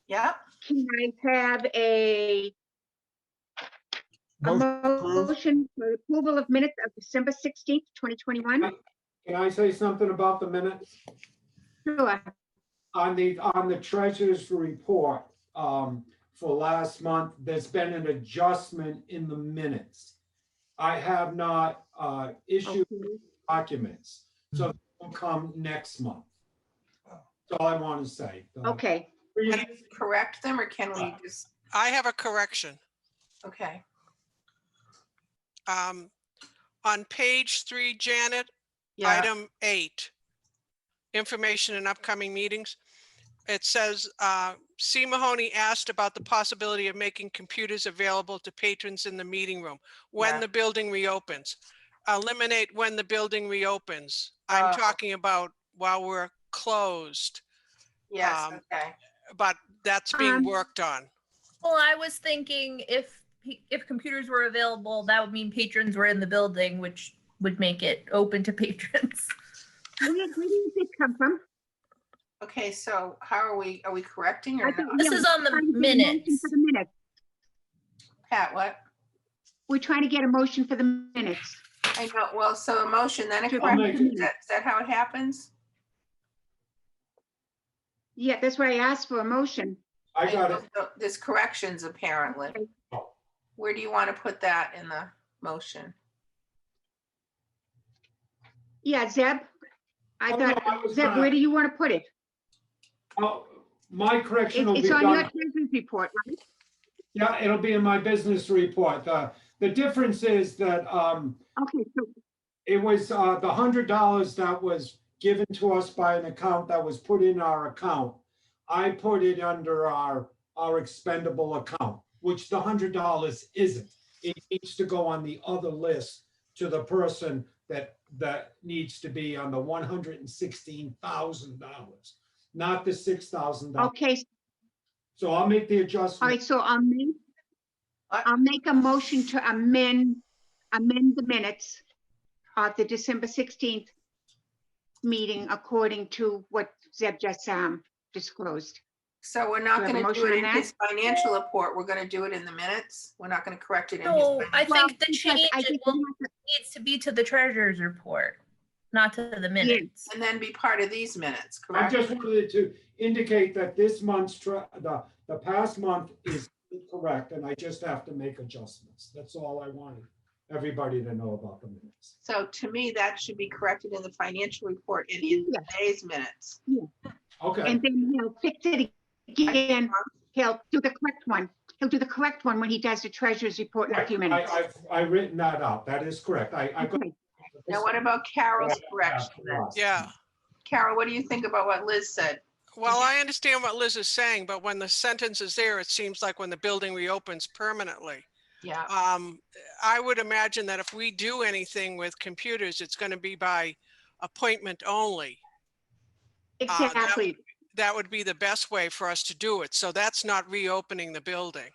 yeah. Can I have a motion for approval of minutes of December 16th, 2021? Can I say something about the minutes? Sure. On the treasurer's report for last month, there's been an adjustment in the minutes. I have not issued Okay. documents, so they'll come next month. That's all I want to say. Okay, Can we correct them or can we just, I have a correction. okay, On page 3, Janet, yeah, item 8, information and upcoming meetings. It says, C. Mahoney asked about the possibility of making computers available to patrons in the meeting room when Yeah. the building reopens. Eliminate when the building reopens. I'm Oh. talking about while we're closed. Yes, Um, okay. But that's being Um, worked on. Well, I was thinking if computers were available, that would mean patrons were in the building, which would make it open to patrons. Where did this come from? Okay, so how are we correcting or I not? thought- This yeah, is we're on the trying to get a motion minutes. For the minutes. Pat, what? We're trying to get a motion for the minutes. I know, well, so a motion, then a To correction, approve is that how it happens? Yeah, that's why I asked for a motion. I got it. know, there's corrections apparently. Okay. Where do you want to put that in the motion? Yeah, Zeb? I Oh, no, I thought, was Zeb, gonna- where do you want to put it? Oh, my correction will be It's on your done. treasurer's report, right? Yeah, it'll be in my business report. The difference is that, Okay, so, it was, the $100 that was given to us by an account that was put in our account. I put it under our expendable account, which the $100 isn't. It needs to go on the other list to the person that needs to be on the $116,000, not the $6,000. okay, So I'll make the all adjustment. right, so I'll What? make a motion to amend the minutes of the December 16th meeting according to what Zeb just disclosed. So we're not Do you have a going to do motion it on in that? his financial report. We're going to do it in the minutes. We're not going to correct it in his. No, I Well, think the because change I think we needs to be to the treasurer's report, not to the minutes. And then be part of these minutes, I correct? just wanted to indicate that this month's, the past month is correct, and I just have to make adjustments. That's all I wanted everybody to know about the minutes. So to me, that should be corrected in the financial report and in Yeah. today's minutes. Okay, And then he'll fix it again. He'll do the correct one. He'll do the correct one when he does the treasurer's report in a right, few minutes. I've written that out. That is correct. I got. Okay. Now, what about Carol's correction then? Yeah. Carol, what do you think about what Liz said? Well, I understand what Liz is saying, but when the sentence is there, it seems like when the building reopens permanently. Yeah, I would imagine that if we do anything with computers, it's going to be by appointment only. Exactly. That would be the best way for us to do it. So that's not reopening the building.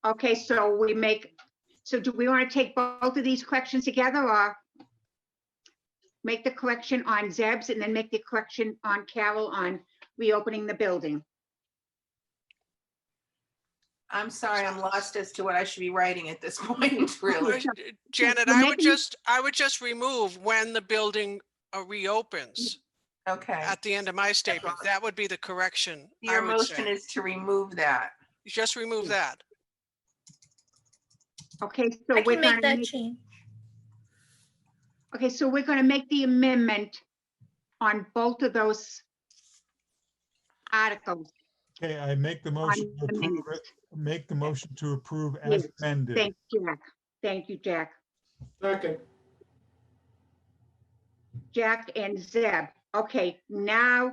Okay, so do we want to take both of these corrections together or make the correction on Zeb's and then make the correction on Carol on reopening the building? I'm sorry, I'm lost as to what I should be writing at this point, really. Janet, we're I would making- just remove when the building reopens Okay, at the end of my statement. That would be the correction. I your would motion say. is to remove that. You just remove that. Okay, so I we're can make gonna that make, change. okay, so we're gonna make the amendment on both of those articles. Okay, I make the motion to the approve minutes. it. Make the motion to approve Yes, as amended. Thank you, Jack. Thank you, Jack. Second, Jack and Zeb. Okay, now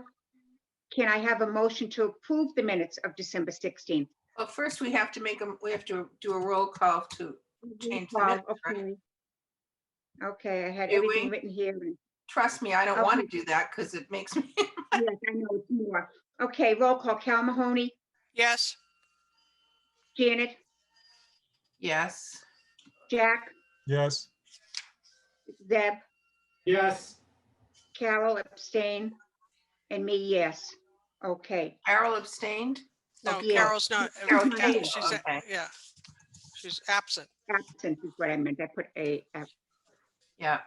can I have a motion to approve the minutes of December 16th? Well, first we have to we have to do a roll call to change the Well, minutes, right? okay. Okay, I had Do everything we? written here. and- Trust me, I don't want to do that because it makes me, Yes, I know it's more. Okay, roll call. Cal Mahoney, Yes, Janet, yes. Jack, Yes, Zeb, yes, Carol abstain, and me, yes. Okay, Carol abstained? no, yeah. Carol's not. Carol's not Carol- here. she's Okay. yeah, she's absent. absent is what I meant. I put a. Yeah,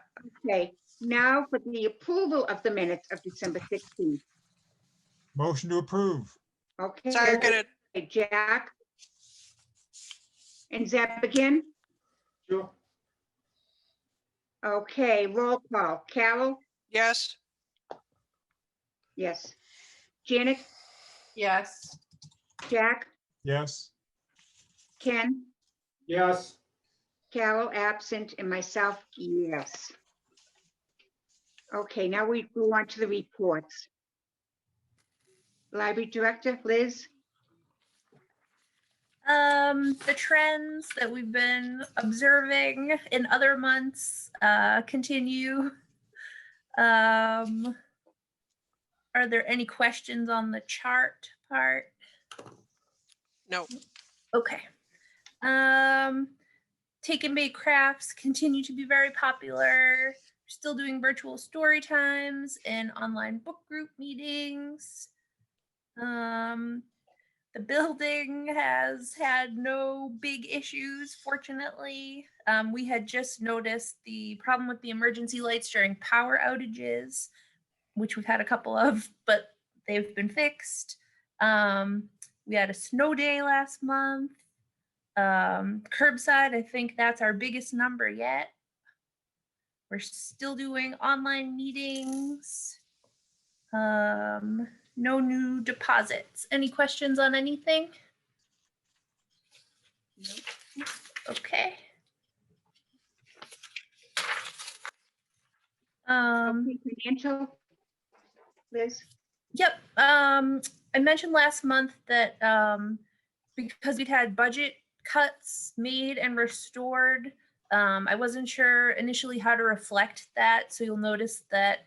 Okay, now for the approval of the minutes of December 16th. motion to approve. Okay. Seconded. Jack. And Zeb again? sure, Okay, roll call. Carol? Yes, Yes. Janet? yes. Jack? Yes, Ken? yes, Carol absent and myself, yes. Okay, now we go on to the reports. Library Director, Liz? The trends that we've been observing in other months continue. Our Are there any questions on the chart part? No, Okay. Take and bake crafts continue to be very popular. Still doing virtual story times and online book group meetings. The building has had no big issues, fortunately. We had just noticed the problem with the emergency lights during power outages, which we've had a couple of, but they've been fixed. We had a snow day last month. Curbside, I think that's our biggest number yet. We're still doing online meetings. No new deposits. Any questions on anything? Nope. Okay. Okay, financial. Liz? Yep. I mentioned last month that because we'd had budget cuts made and restored, I wasn't sure initially how to reflect that. So you'll notice that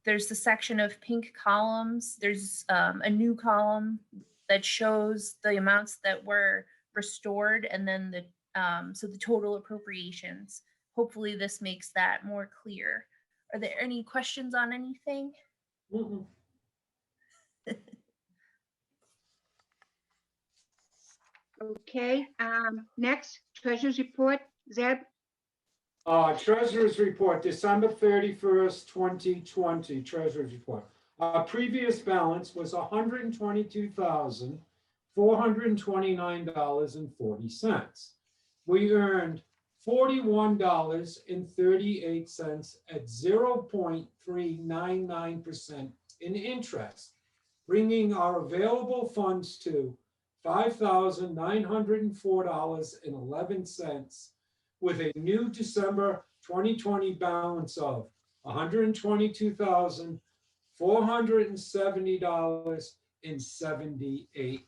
there's the section of pink columns. There's a new column that shows the amounts that were restored and then the so the total appropriations. Hopefully this makes that more clear. Are there any questions on anything? Mhm. Okay, next, treasurer's report, Zeb? Treasurer's report, December 31st, 2020, treasurer's report. Our previous balance was $122,429.40. We earned $41.38 at 0.399% in interest, bringing our available funds to $5,904.11 with a new December 2020 balance of $122,470.78.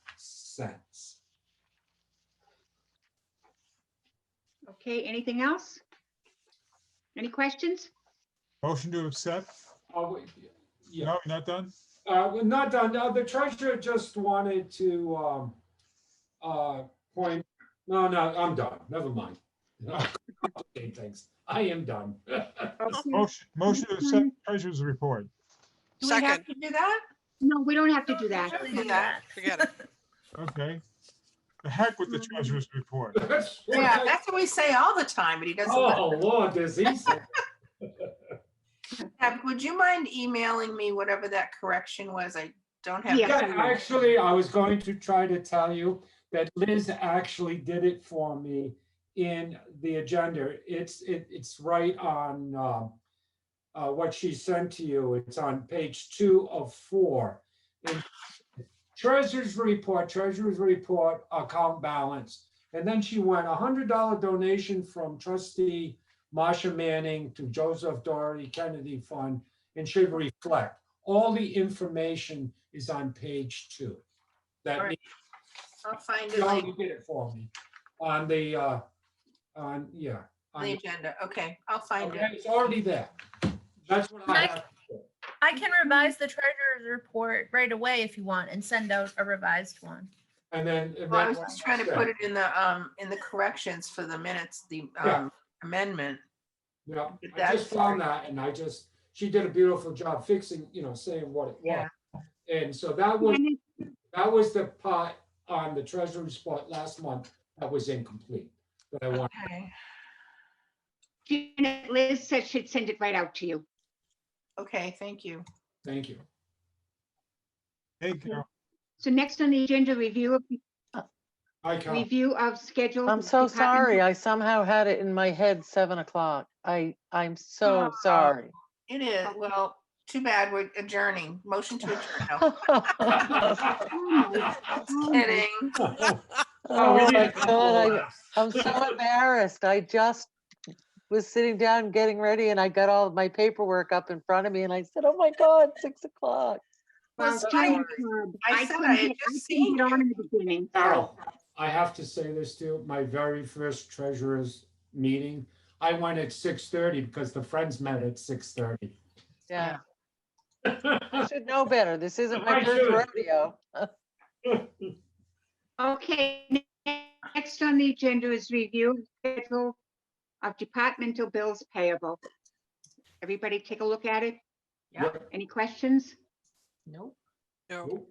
Okay, anything else? Any questions? Motion to accept? Oh, yeah. No, not done? We're not done. The treasurer just wanted to point, no, I'm done. Never mind. Okay, thanks. I am done. Motion to accept treasurer's report. Do we have second, to do that? No, we don't have to do that. Actually do do that. forget it. Okay. The heck with the treasurer's report. Yeah, that's what we say all the time, but he doesn't. Oh, Lord, does he say? Would you mind emailing me whatever that correction was? I don't have. Yeah. Yeah, actually, I was going to try to tell you that Liz actually did it for me in the agenda. It's right on what she sent to you. It's on page 2 of 4. And treasurer's report, account balance. And then she went $100 donation from trustee Marsha Manning to Joseph Doherty Kennedy Fund and should reflect. All the information is on page 2. That All right. I'll find she it already later did it for me on the on the agenda. Okay, I'll find okay, it. it's already there. That's what I have. I can revise the treasurer's report right away if you want and send out a revised one. And then Well, I was just trying to put it in the corrections for the minutes, the Yeah. amendment. Yeah, I That's just found that and she did a beautiful job fixing, saying what it Yeah. was. And so that was the part on the treasury report last month that was incomplete. That I want. Okay. Janet, Liz said she'd send it right out to you. Okay, thank you. Thank you. Hey, Carol. So next on the agenda, review of Hi, Carol. schedule. I'm so departmental- sorry. I somehow had it in my head 7 o'clock. I'm so Oh. sorry. It is, well, too bad we're adjourning. Motion to adjourn. No, kidding. Oh we my need a couple of God, laughs. I'm so embarrassed. I just was sitting down getting ready and I got all of my paperwork up in front of me and I said, oh my God, 6 o'clock. Well, Was Janet, I said couldn't I had get- just couldn't seen get on you. in the beginning. Carol, I have to say this too, my very first treasurer's meeting, I went at 6:30 because the friends met at 6:30. Yeah. I should know better. This isn't my I first should. rodeo. Okay, next on the agenda is review schedule of departmental bills payable. Everybody take a look at it. Yep. Any questions? Nope. No. Nope.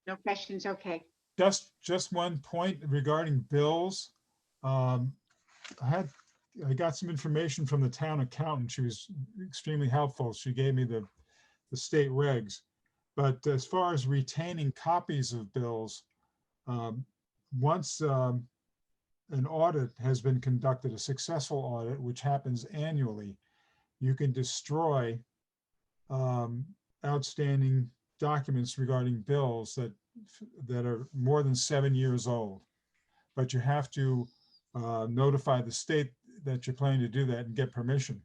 No questions, okay. Just one point regarding bills. Um, I got some information from the town accountant. She was extremely helpful. She gave me the state regs. But as far as retaining copies of bills, once an audit has been conducted, a successful audit, which happens annually, you can destroy outstanding documents regarding bills that are more than 7 years old. But you have to notify the state that you're planning to do that and get permission.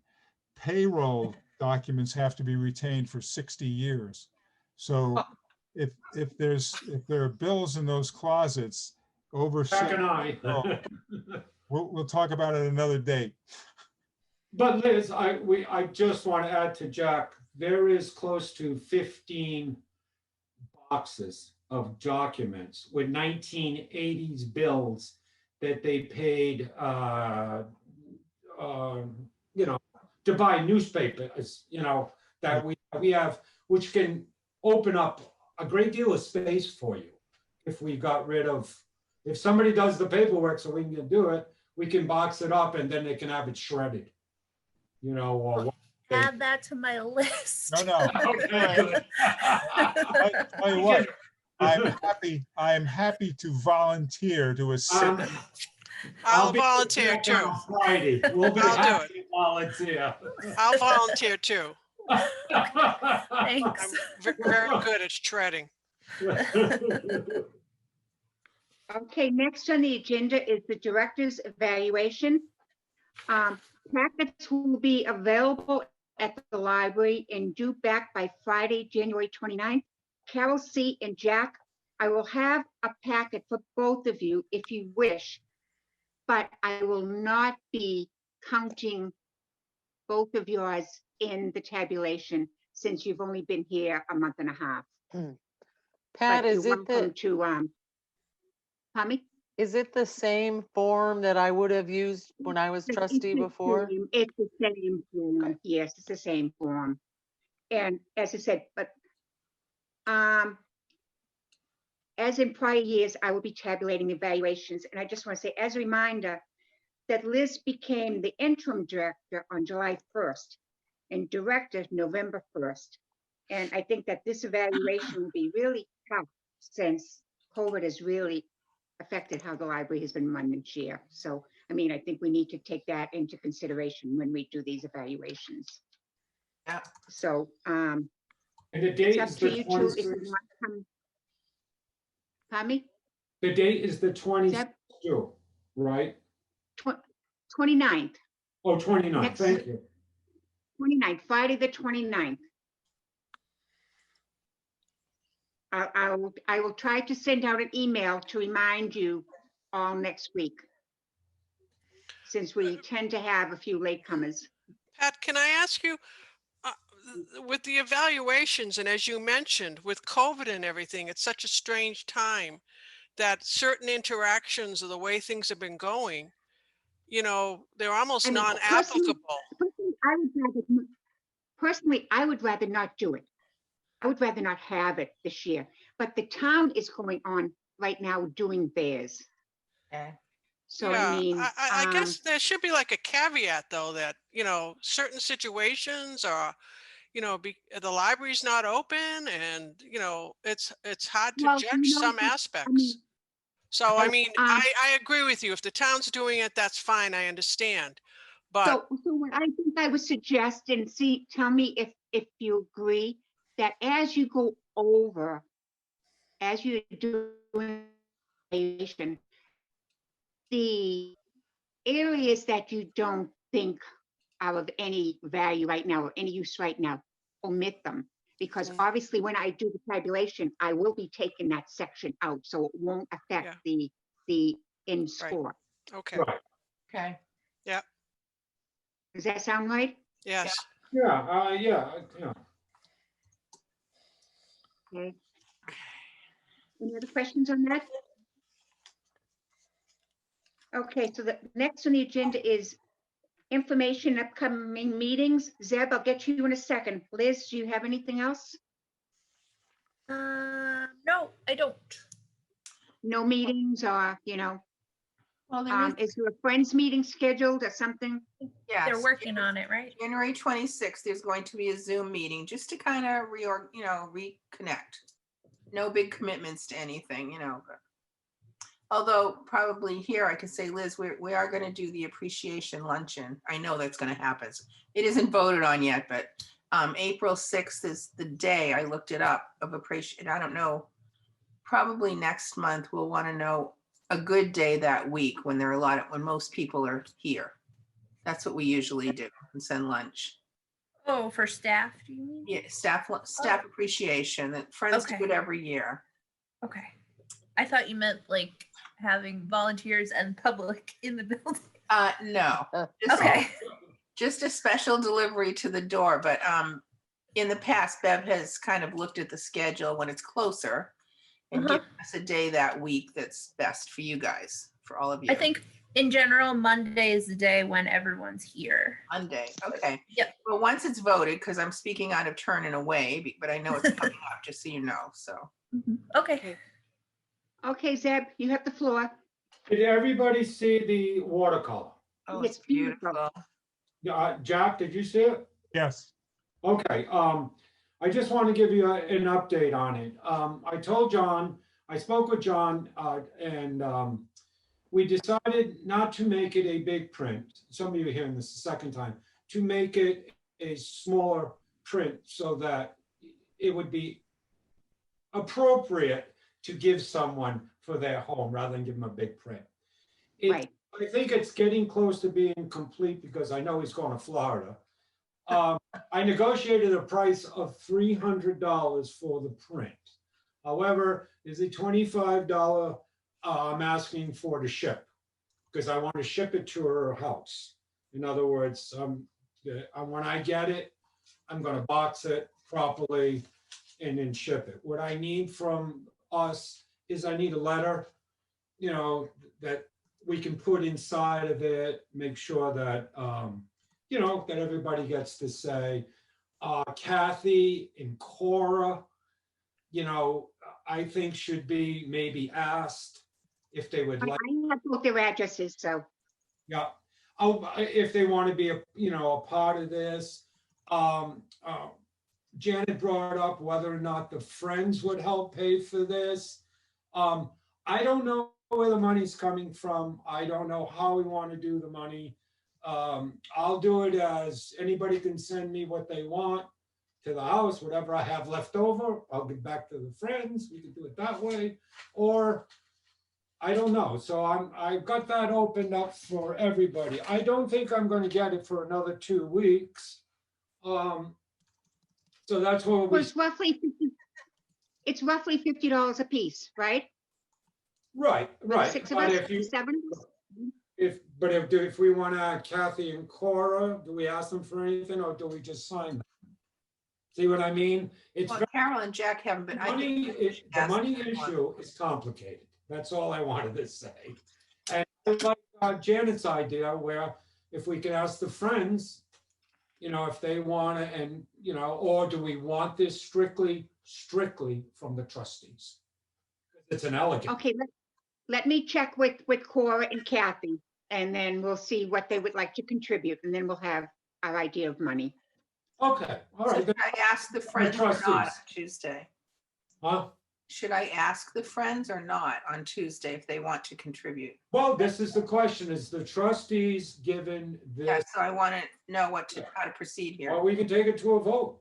Payroll documents have to be retained for 60 years. So if there are bills in those closets over Jack 6 and I. we'll talk about it another date. But Liz, I just want to add to Jack, there is close to 15 boxes of documents with 1980s bills that they paid, to buy newspapers, that we have, which can open up a great deal of space for you. If we got rid of, if somebody does the paperwork so we can do it, we can box it up and then they can have it shredded. Or Add that to my list. No. okay, good. Tell you what, I am happy to volunteer to assist. I'll be volunteer back too. on Friday. We'll be I'll do happy to volunteer. I'll volunteer too. Thanks. I'm very good at shredding. Okay, next on the agenda is the director's evaluation. Packets will be available at the library and due back by Friday, January 29th. Carol C. and Jack, I will have a packet for both of you if you wish, but I will not be counting both of yours in the tabulation since you've only been here a month and a half. Pat, But is you're it welcome to, Tommy? is it the same form that I would have used when I was trustee before? It's the same form. Yes, it's the same form. And as I said, but as in prior years, I will be tabulating evaluations. And I just want to say, as a reminder, that Liz became the interim director on July 1st and director November 1st. And I think that this evaluation will be really tough since COVID has really affected how the library has been run this year. So, I mean, I think we need to take that into consideration when we do these evaluations. Yeah. So, And the it's date up is to the you two if you 26th. want to come. Tommy, The date is the is 26th, that right? 29th, Oh, 29th, Next. thank you. 29th, Friday, the 29th. I will try to send out an email to remind you all next week, since we tend to have a few latecomers. Pat, can I ask you, with the evaluations, and as you mentioned, with COVID and everything, it's such a strange time that certain interactions or the way things have been going, they're almost I mean, non-applicable. Personally, I would rather not do it. I would rather not have it this year, but the town is going on right now doing theirs. Okay. So Yeah, I mean, I guess there should be like a caveat though that, certain situations are, the library's not open and, it's hard to Well, judge some aspects. So, I mean, I agree with you. If the town's doing it, that's fine. I understand. But so what I think I would suggest, and tell me if you agree, that as you go over, as you're doing evaluation, the areas that you don't think are of any value right now or any use right now, omit them. Because obviously when I do the tabulation, I will be taking that section out, so it won't affect the end score. okay. Right. Okay. Does that sound right? Yes. Yeah. Okay. Any other questions on that? Okay, so the next on the agenda is information, upcoming meetings. Zeb, I'll get you in a second. Liz, do you have anything else? No, I don't. No meetings or, Well, there is, is there a friends meeting scheduled or something? yes. They're working on it, right? January 26th, there's going to be a Zoom meeting just to kind of reconnect. No big commitments to anything, but- Although probably here I could say, Liz, we are going to do the appreciation luncheon. I know that's going to happen. It isn't voted on yet, but April 6th is the day, I looked it up, of appreciation. I don't know, probably next month we'll want to know a good day that week when when most people are here. That's what we usually do and send lunch. Oh, for staff, do you mean? Yeah, staff appreciation. That Friends do Okay. it every year. Okay. I thought you meant like having volunteers and public in the building. No, just, Okay. just a special delivery to the door. But in the past, Bev has kind of looked at the schedule when it's closer and Uh-huh. given us a day that week that's best for you guys, for all of you. I think in general, Monday is the day when everyone's here. Monday. Okay. Yep. Well, once it's voted, because I'm speaking out of turn in a way, but I know it's coming up, just so you know. So Okay. Okay, Zeb, you have the floor. Did everybody see the watercolor? oh, It's it's beautiful. beautiful. Jack, did you see it? Yes. Okay, I just want to give you an update on it. I spoke with John, and we decided not to make it a big print. Some of you are hearing this the second time, to make it a smaller print so that it would be appropriate to give someone for their home rather than give them a big print. Right. I think it's getting close to being complete because I know he's going to Florida. I negotiated a price of $300 for the print. However, there's a $25 I'm asking for to ship because I want to ship it to her house. In other words, when I get it, I'm going to box it properly and then ship it. What I need from us is I need a letter, that we can put inside of it, make sure that, that everybody gets to say, Kathy and Cora, I think should be maybe asked if they would I like, have both their addresses, so. yeah, if they want to be a part of this. Janet brought up whether or not the Friends would help pay for this. I don't know where the money's coming from. I don't know how we want to do the money. I'll do it as anybody can send me what they want to the house, whatever I have left over, I'll give back to the Friends. We can do it that way, or I don't know. So I've got that opened up for everybody. I don't think I'm going to get it for another 2 weeks. So that's what Well, we, it's roughly $50 a piece, right? right. Six of But us, if you, 7? if we want to add Kathy and Cora, do we ask them for anything or do we just sign them? See what I mean? It's Well, Carol and Jack haven't been. I think we should the ask money them. issue is complicated. That's all I wanted to say. And like Janet's idea, where if we can ask the Friends, if they want to, and or do we want this strictly from the trustees? It's an elegant. Okay, let me check with Cora and Kathy, and then we'll see what they would like to contribute, and then we'll have our idea of money. Okay, all So right. should I ask the Friends or not on trustees. Tuesday? Huh? Should I ask the Friends or not on Tuesday if they want to contribute? Well, this is the question, is the trustees given Yeah, this, so I want to know how to proceed here. or I we can take it to a vote.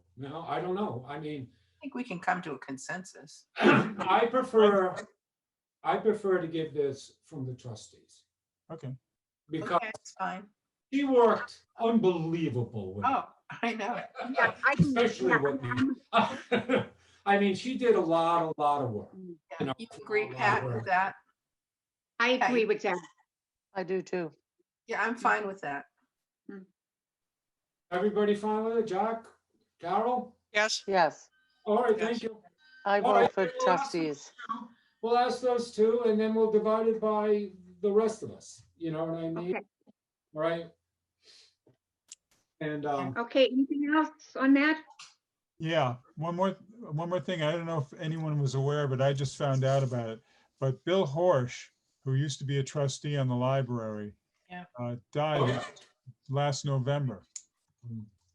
I don't know. I mean, think we can come to a consensus. I prefer to give this from the trustees Okay. because Okay, that's fine. he worked unbelievable with it. Oh, I know. Yeah, I can- Especially yeah, with I'm- me. I mean, she did a lot of work. Yeah. You agree, Pat, with that? I agree with that. I do too. Yeah, I'm fine with that. Everybody fine with it? Jack? Carol? Yes, Yes. All right, Yes. thank you. I All right, vote for then we'll ask those trustees. two. We'll ask those two and then we'll divide it by the rest of us. You know what I mean? Okay, Right? And, okay, anything else on that? Yeah, one more thing. I don't know if anyone was aware, but I just found out about it. But Bill Horsch, who used to be a trustee on the library, Yeah. died last November.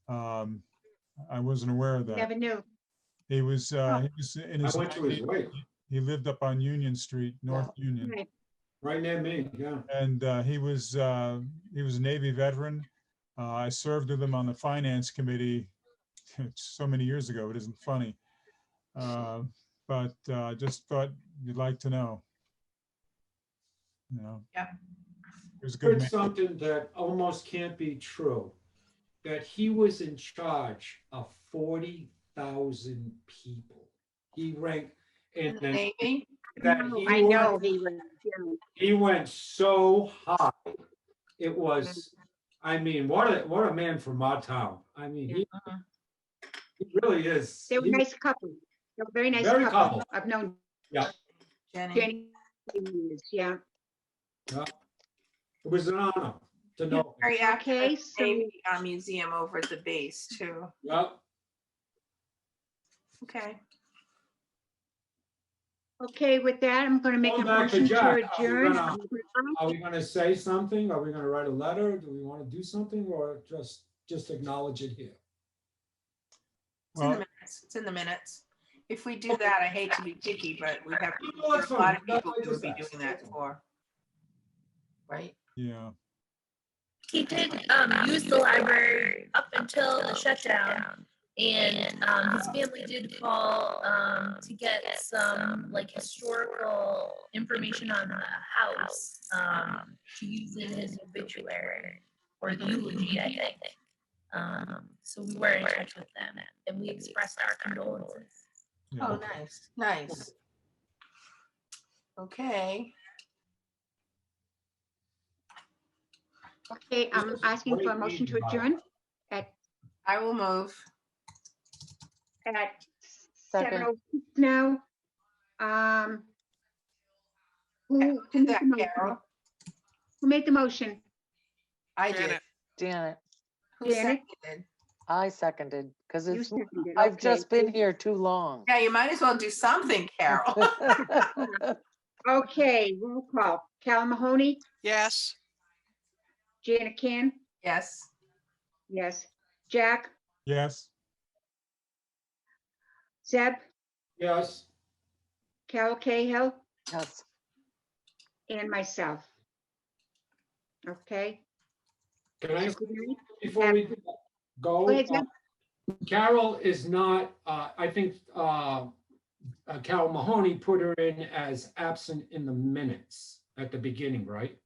I wasn't aware of that. Never knew. He was in I his went to his 90s. wake, He lived up on Union Street, North Union, Right. right near me, yeah. and he was a Navy veteran. I served with him on the finance committee so many years ago. It isn't funny, but just thought you'd like to know. You know, Yeah. he was a good Heard man. something that almost can't be true, that he was in charge of 40,000 people. He ranked, In and the Navy? that I know went- he was. he went so high. It was, I mean, what a man from our town. I mean, he really is. They were He- nice couple. They were very nice Very couple. couple. I've known Jenny? Jenny years, yeah. yeah. It was an honor to know. him. Very active Okay, at the so- Navy Museum over at the base too. Yeah. Okay. Okay, with that, I'm gonna make a Going back to motion to Jack, are we adjourn. gonna- Are we gonna say something? Are we gonna write a letter? Do we want to do something or just acknowledge it here? It's in the Well, minutes. It's in the minutes. If we do that, I hate to be picky, but we have No, that's a lot of fine. people I who would just be asked. doing that for. Right? yeah. He did use the library up until the shutdown. And his family did call to get some like historical information on the house to use in his obituary or the eulogy, I think. So we were in touch with them and we expressed our condolences. Yeah. Oh, nice, nice. Okay. Okay, I'm asking for a motion to adjourn at I will move. 7:06 now. Who Do made that, the motion? Carol. Who made the motion? I did. Janet. Janet, Who Janet? seconded? I seconded because You it's, seconded, I've okay. just been here too long. Yeah, you might as well do something, Carol. Okay, roll call. Cal Mahoney, Yes. Janet Can, Yes. yes. Jack, Yes. Zeb, Yes. Cal Cahill, Yes. and myself. Okay. Can I, So good night. before we go, Go ahead, Zeb. Carol is not, I think, Carol Mahoney put her in as absent in the minutes at the beginning, right?